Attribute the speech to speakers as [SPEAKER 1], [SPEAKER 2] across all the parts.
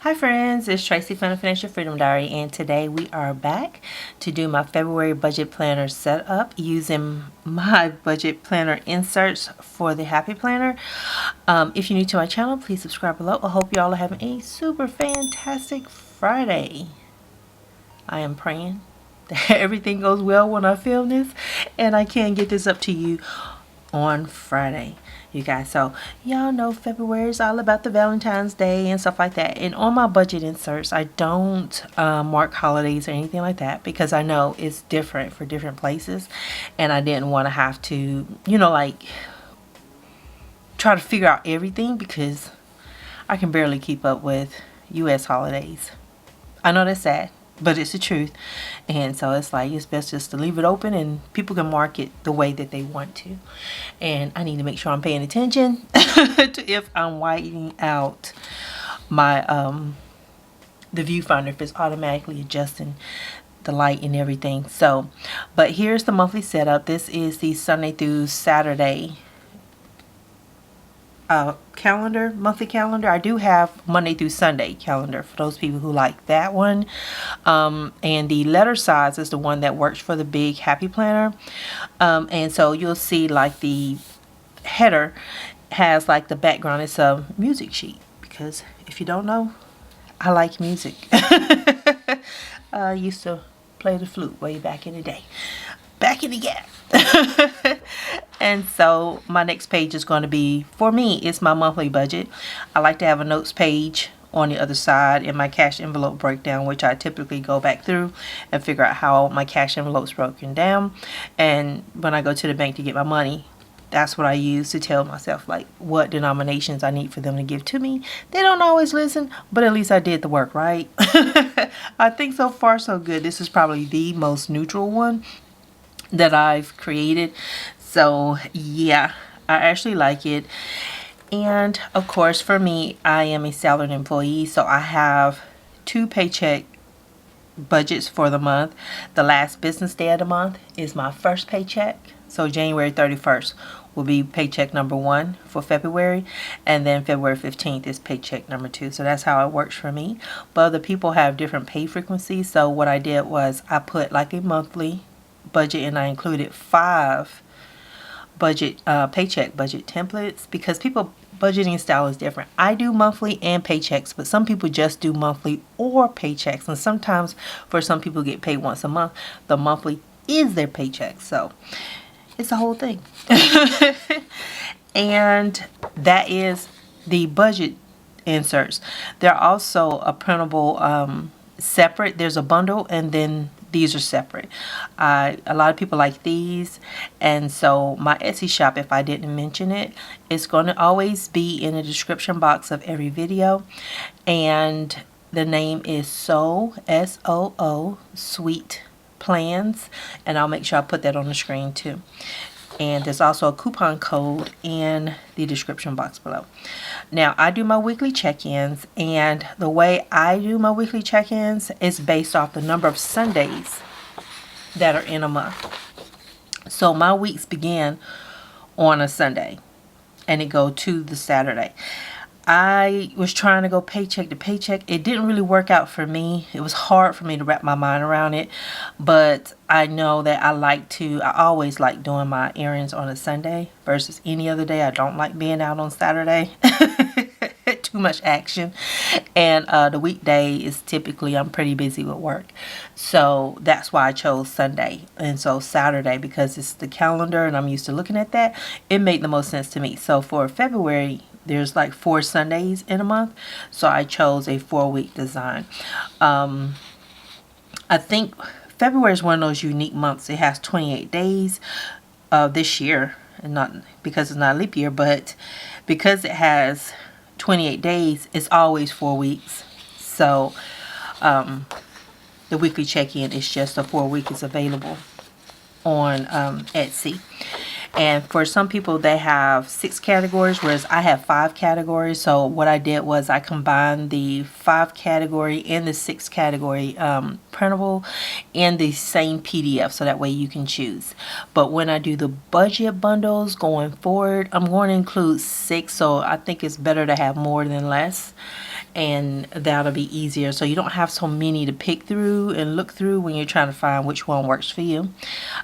[SPEAKER 1] Hi friends, it's Tracy from the Financial Freedom Diary, and today we are back to do my February budget planner setup using my budget planner inserts for the Happy Planner. If you're new to my channel, please subscribe below. I hope you all are having a super fantastic Friday. I am praying that everything goes well when I film this and I can get this up to you on Friday, you guys. So y'all know February is all about the Valentine's Day and stuff like that, and on my budget inserts I don't mark holidays or anything like that because I know it's different for different places, and I didn't want to have to, you know, like try to figure out everything because I can barely keep up with US holidays. I know that's sad, but it's the truth. And so it's like it's best just to leave it open and people can mark it the way that they want to. And I need to make sure I'm paying attention to if I'm whitening out my the viewfinder, if it's automatically adjusting the light and everything. So but here's the monthly setup. This is the Sunday through Saturday calendar, monthly calendar. I do have Monday through Sunday calendar for those people who like that one. And the letter size is the one that works for the big Happy Planner. And so you'll see like the header has like the background. It's a music sheet because if you don't know, I like music. I used to play the flute way back in the day. Back in the gap. And so my next page is going to be, for me, it's my monthly budget. I like to have a notes page on the other side in my cash envelope breakdown, which I typically go back through and figure out how my cash envelope's broken down. And when I go to the bank to get my money, that's what I use to tell myself like what denominations I need for them to give to me. They don't always listen, but at least I did the work, right? I think so far so good. This is probably the most neutral one that I've created. So yeah, I actually like it. And of course for me, I am a salaried employee, so I have 2 paycheck budgets for the month. The last business day of the month is my first paycheck, so January 31st will be paycheck number 1 for February, and then February 15th is paycheck number 2. So that's how it works for me. But other people have different pay frequencies, so what I did was I put like a monthly budget and I included 5 paycheck budget templates because people budgeting style is different. I do monthly and paychecks, but some people just do monthly or paychecks, and sometimes for some people get paid once a month, the monthly is their paycheck. So it's a whole thing. And that is the budget inserts. They're also a printable separate. There's a bundle, and then these are separate. A lot of people like these, and so my Etsy shop, if I didn't mention it, is going to always be in the description box of every video, and the name is SooSweetPlans, and I'll make sure I put that on the screen too. And there's also a coupon code in the description box below. Now, I do my weekly check-ins, and the way I do my weekly check-ins is based off the number of Sundays that are in a month. So my weeks begin on a Sunday, and it go to the Saturday. I was trying to go paycheck to paycheck. It didn't really work out for me. It was hard for me to wrap my mind around it. But I know that I always like doing my errands on a Sunday versus any other day. I don't like being out on Saturday. Too much action. And the weekday is typically, I'm pretty busy with work. So that's why I chose Sunday. And so Saturday, because it's the calendar and I'm used to looking at that, it made the most sense to me. So for February, there's like 4 Sundays in a month, so I chose a 4-week design. I think February is one of those unique months. It has 28 days this year, and not because it's not a leap year, but because it has 28 days, it's always 4 weeks. So the weekly check-in is just a 4-week is available on Etsy. And for some people, they have 6 categories, whereas I have 5 categories. So what I did was I combined the 5 category and the 6 category printable in the same PDF, so that way you can choose. But when I do the budget bundles going forward, I'm going to include 6, so I think it's better to have more than less. and that'll be easier, so you don't have so many to pick through and look through when you're trying to find which one works for you.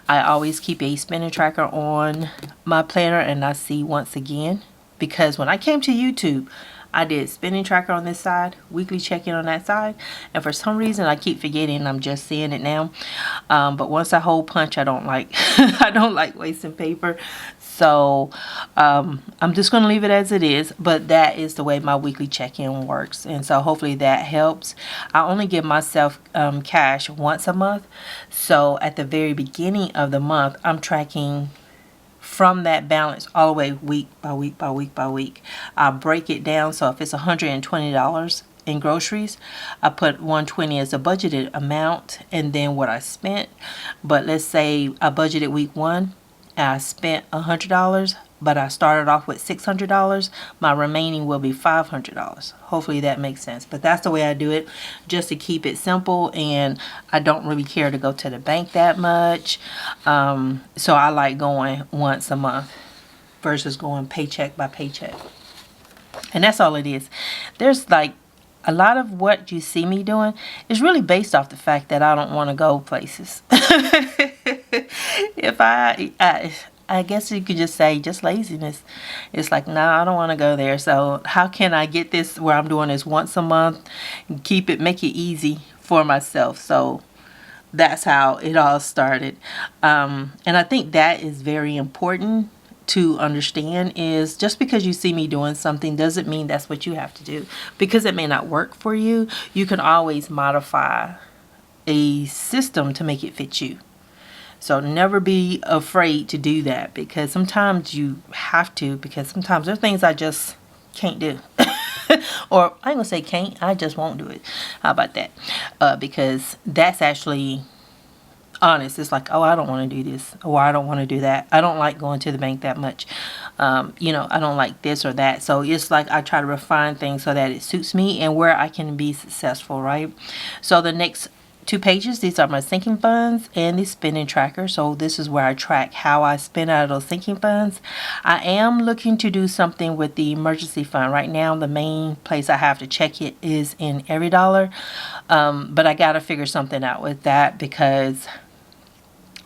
[SPEAKER 1] I always keep a spending tracker on my planner, and I see once again, because when I came to YouTube, I did spending tracker on this side, weekly check-in on that side, and for some reason I keep forgetting. I'm just seeing it now. But once I hole punch, I don't like I don't like wasting paper. So I'm just going to leave it as it is, but that is the way my weekly check-in works, and so hopefully that helps. I only give myself cash once a month, so at the very beginning of the month, I'm tracking from that balance all the way week by week by week by week. I break it down, so if it's $120 in groceries, I put $120 as a budgeted amount and then what I spent. But let's say I budgeted week 1 and I spent $100, but I started off with $600, my remaining will be $500. Hopefully that makes sense. But that's the way I do it, just to keep it simple, and I don't really care to go to the bank that much. So I like going once a month versus going paycheck by paycheck. And that's all it is. There's like a lot of what you see me doing is really based off the fact that I don't want to go places. If I guess you could just say just laziness. It's like, no, I don't want to go there. So how can I get this where I'm doing this once a month, make it easy for myself? So that's how it all started. And I think that is very important to understand, is just because you see me doing something doesn't mean that's what you have to do. Because it may not work for you, you can always modify a system to make it fit you. So never be afraid to do that, because sometimes you have to, because sometimes there are things I just can't do. Or I ain't gonna say can't, I just won't do it. How about that? Because that's actually honest. It's like, oh, I don't want to do this, or I don't want to do that. I don't like going to the bank that much. I don't like this or that. So it's like I try to refine things so that it suits me and where I can be successful, right? So the next 2 pages, these are my sinking funds and the spending tracker. So this is where I track how I spend out of those sinking funds. I am looking to do something with the emergency fund. Right now, the main place I have to check it is in Every Dollar. But I got to figure something out with that, because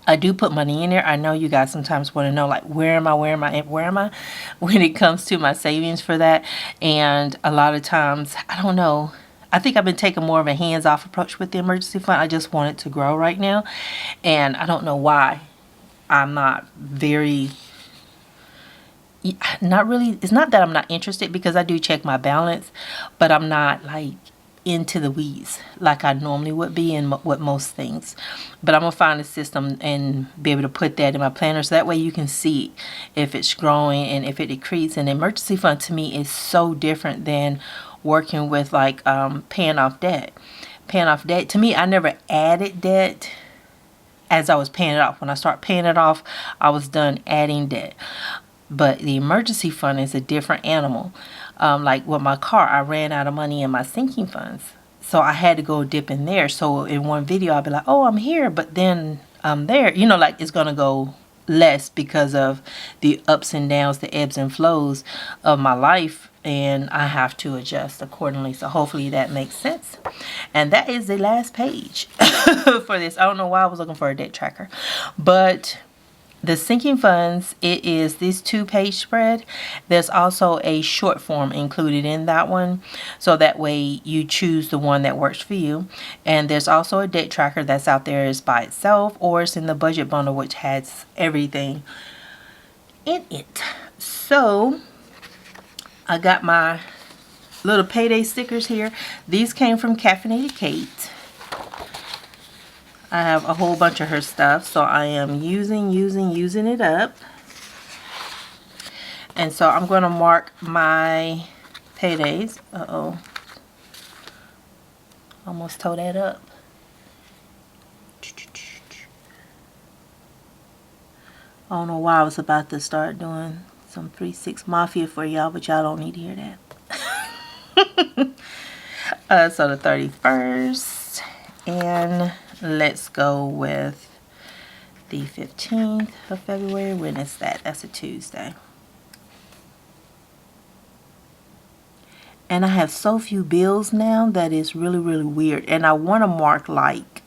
[SPEAKER 1] I do put money in there. I know you guys sometimes want to know, like, where am I when it comes to my savings for that. And a lot of times, I don't know. I think I've been taking more of a hands-off approach with the emergency fund. I just want it to grow right now. And I don't know why. I'm not really, it's not that I'm not interested, because I do check my balance, but I'm not like into the weeds like I normally would be in with most things. But I'm gonna find a system and be able to put that in my planner, so that way you can see if it's growing and if it decreases. And the emergency fund to me is so different than working with like paying off debt. To me, I never added debt as I was paying it off. When I start paying it off, I was done adding debt. But the emergency fund is a different animal. Like with my car, I ran out of money in my sinking funds, so I had to go dip in there. So in one video, I'll be like, oh, I'm here, but then I'm there. Like it's gonna go less because of the ups and downs, the ebbs and flows of my life, and I have to adjust accordingly. So hopefully that makes sense. And that is the last page for this. I don't know why I was looking for a debt tracker, but the sinking funds, it is this 2-page spread. There's also a short form included in that one, so that way you choose the one that works for you. And there's also a debt tracker that's out there, is by itself, or it's in the budget bundle, which has everything in it. So I got my little payday stickers here. These came from Caffeinated Kate. I have a whole bunch of her stuff, so I am using it up. And so I'm going to mark my paydays. Almost tore that up. I don't know why I was about to start doing some 3-6 Mafia for y'all, but y'all don't need to hear that. So the 31st, and let's go with the 15th of February. When is that? That's a Tuesday. And I have so few bills now that it's really, really weird. And I want to mark like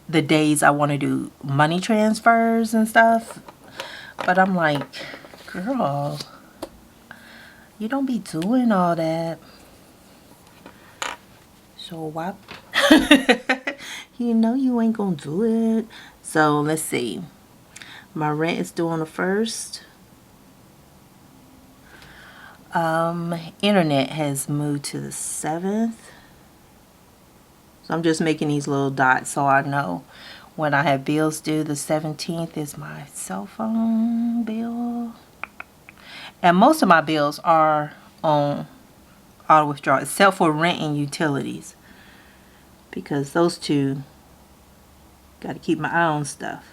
[SPEAKER 1] the days I want to do money transfers and stuff. But I'm like, girl, you don't be doing all that. So why? You know you ain't gonna do it. So let's see. My rent is due on the 1st. Internet has moved to the 7th. So I'm just making these little dots so I know when I have bills due. The 17th is my cell phone bill. And most of my bills are on auto withdrawal, except for rent and utilities. Because those two, got to keep my eye on stuff.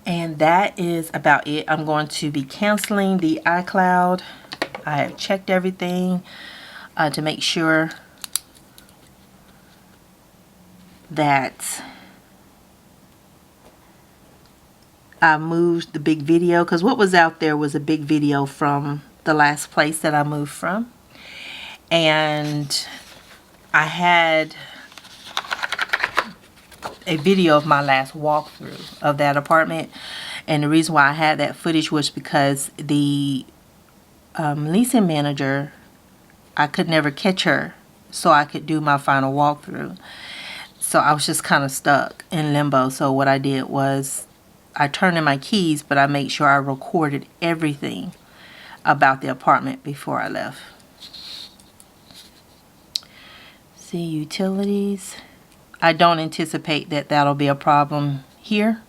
[SPEAKER 1] And that is about it. I'm going to be canceling the iCloud. I have checked everything to make sure that I moved the big video, because what was out there was a big video from the last place that I moved from. And I had a video of my last walkthrough of that apartment, and the reason why I had that footage was because the leasing manager, I could never catch her so I could do my final walkthrough. So I was just kind of stuck in limbo. So what I did was I turned in my keys, but I made sure I recorded everything about the apartment before I left. See, utilities. I don't anticipate that that'll be a problem here,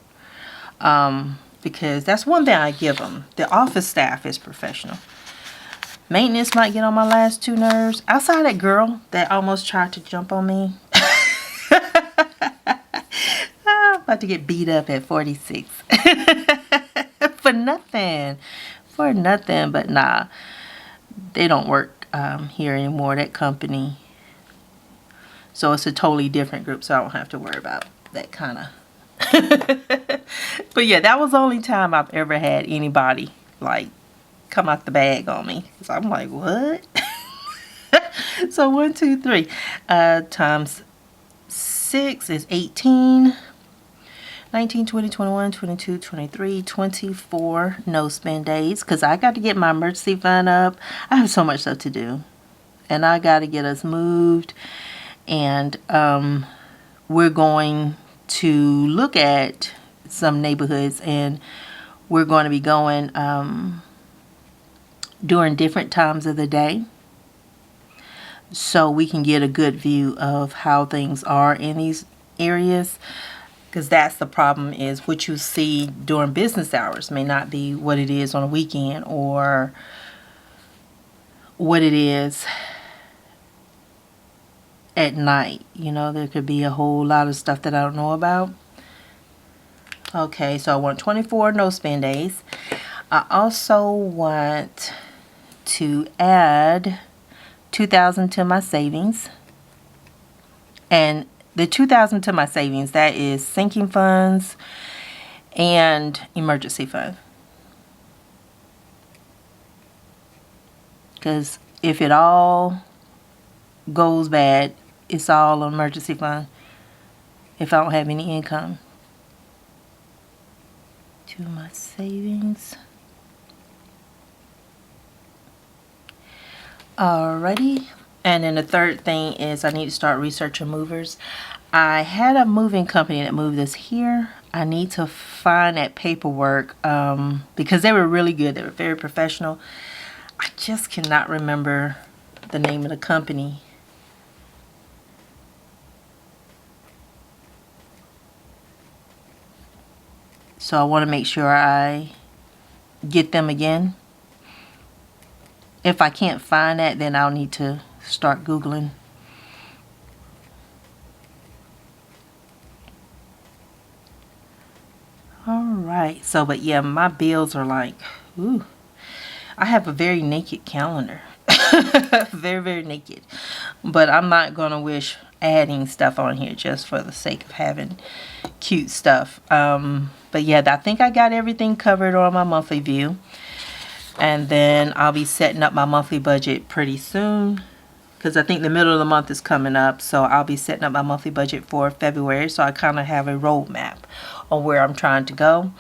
[SPEAKER 1] because that's one thing I give them. The office staff is professional. Maintenance might get on my last 2 nerves. Outside that girl that almost tried to jump on me. I'm about to get beat up at 46. For nothing. For nothing. But nah, they don't work here anymore, that company. So it's a totally different group, so I don't have to worry about that kind of. But yeah, that was the only time I've ever had anybody like come out the bag on me. So I'm like, what? So 1, 2, 3 times 6 is 18. 19, 20, 21, 22, 23, 24 no spend days, because I got to get my emergency fund up. I have so much stuff to do, and I got to get us moved. And we're going to look at some neighborhoods, and we're going to be going during different times of the day, so we can get a good view of how things are in these areas. Because that's the problem, is what you see during business hours may not be what it is on a weekend, or what it is at night. You know, there could be a whole lot of stuff that I don't know about. Okay, so I want 24 no spend days. I also want to add $2,000 to my savings. And the $2,000 to my savings, that is sinking funds and emergency fund. Because if it all goes bad, it's all an emergency fund if I don't have any income. To my savings. Alrighty. And then the third thing is I need to start researching movers. I had a moving company that moved us here. I need to find that paperwork because they were really good. They were very professional. I just cannot remember the name of the company. So I want to make sure I get them again. If I can't find that, then I'll need to start Googling. Alright, so but yeah, my bills are like, ooh. I have a very naked calendar. Very, very naked. But I'm not going to wish adding stuff on here just for the sake of having cute stuff. But yeah, I think I got everything covered on my monthly view. And then I'll be setting up my monthly budget pretty soon, because I think the middle of the month is coming up. So I'll be setting up my monthly budget for February, so I kind of have a roadmap on where I'm trying to go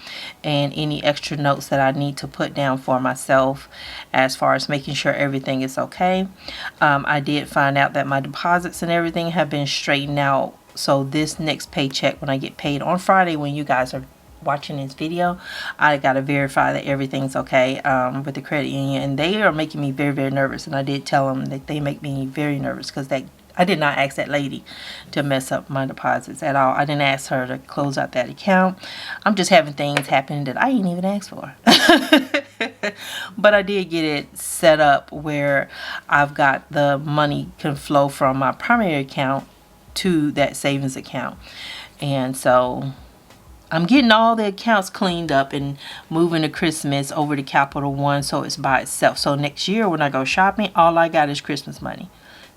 [SPEAKER 1] and any extra notes that I need to put down for myself as far as making sure everything is okay. I did find out that my deposits and everything have been straightened out, so this next paycheck, when I get paid on Friday, when you guys are watching this video, I gotta verify that everything's okay with the credit union, and they are making me very, very nervous. And I did tell them that they make me very nervous, because I did not ask that lady to mess up my deposits at all. I didn't ask her to close out that account. I'm just having things happen that I didn't even ask for. But I did get it set up where I've got the money can flow from my primary account to that savings account. And so I'm getting all the accounts cleaned up and moving the Christmas over to Capital One, so it's by itself. So next year when I go shopping, all I got is Christmas money.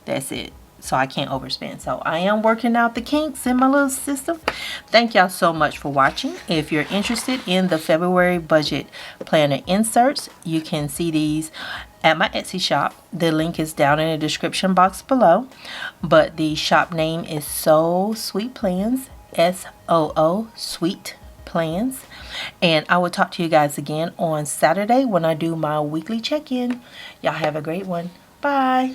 [SPEAKER 1] That's it. So I can't overspend. So I am working out the kinks in my little system. Thank y'all so much for watching. If you're interested in the February budget planner inserts, you can see these at my Etsy shop. The link is down in the description box below. But the shop name is SooSweetPlans. SOO Sweet Plans. And I will talk to you guys again on Saturday when I do my weekly check-in. Y'all have a great one. Bye.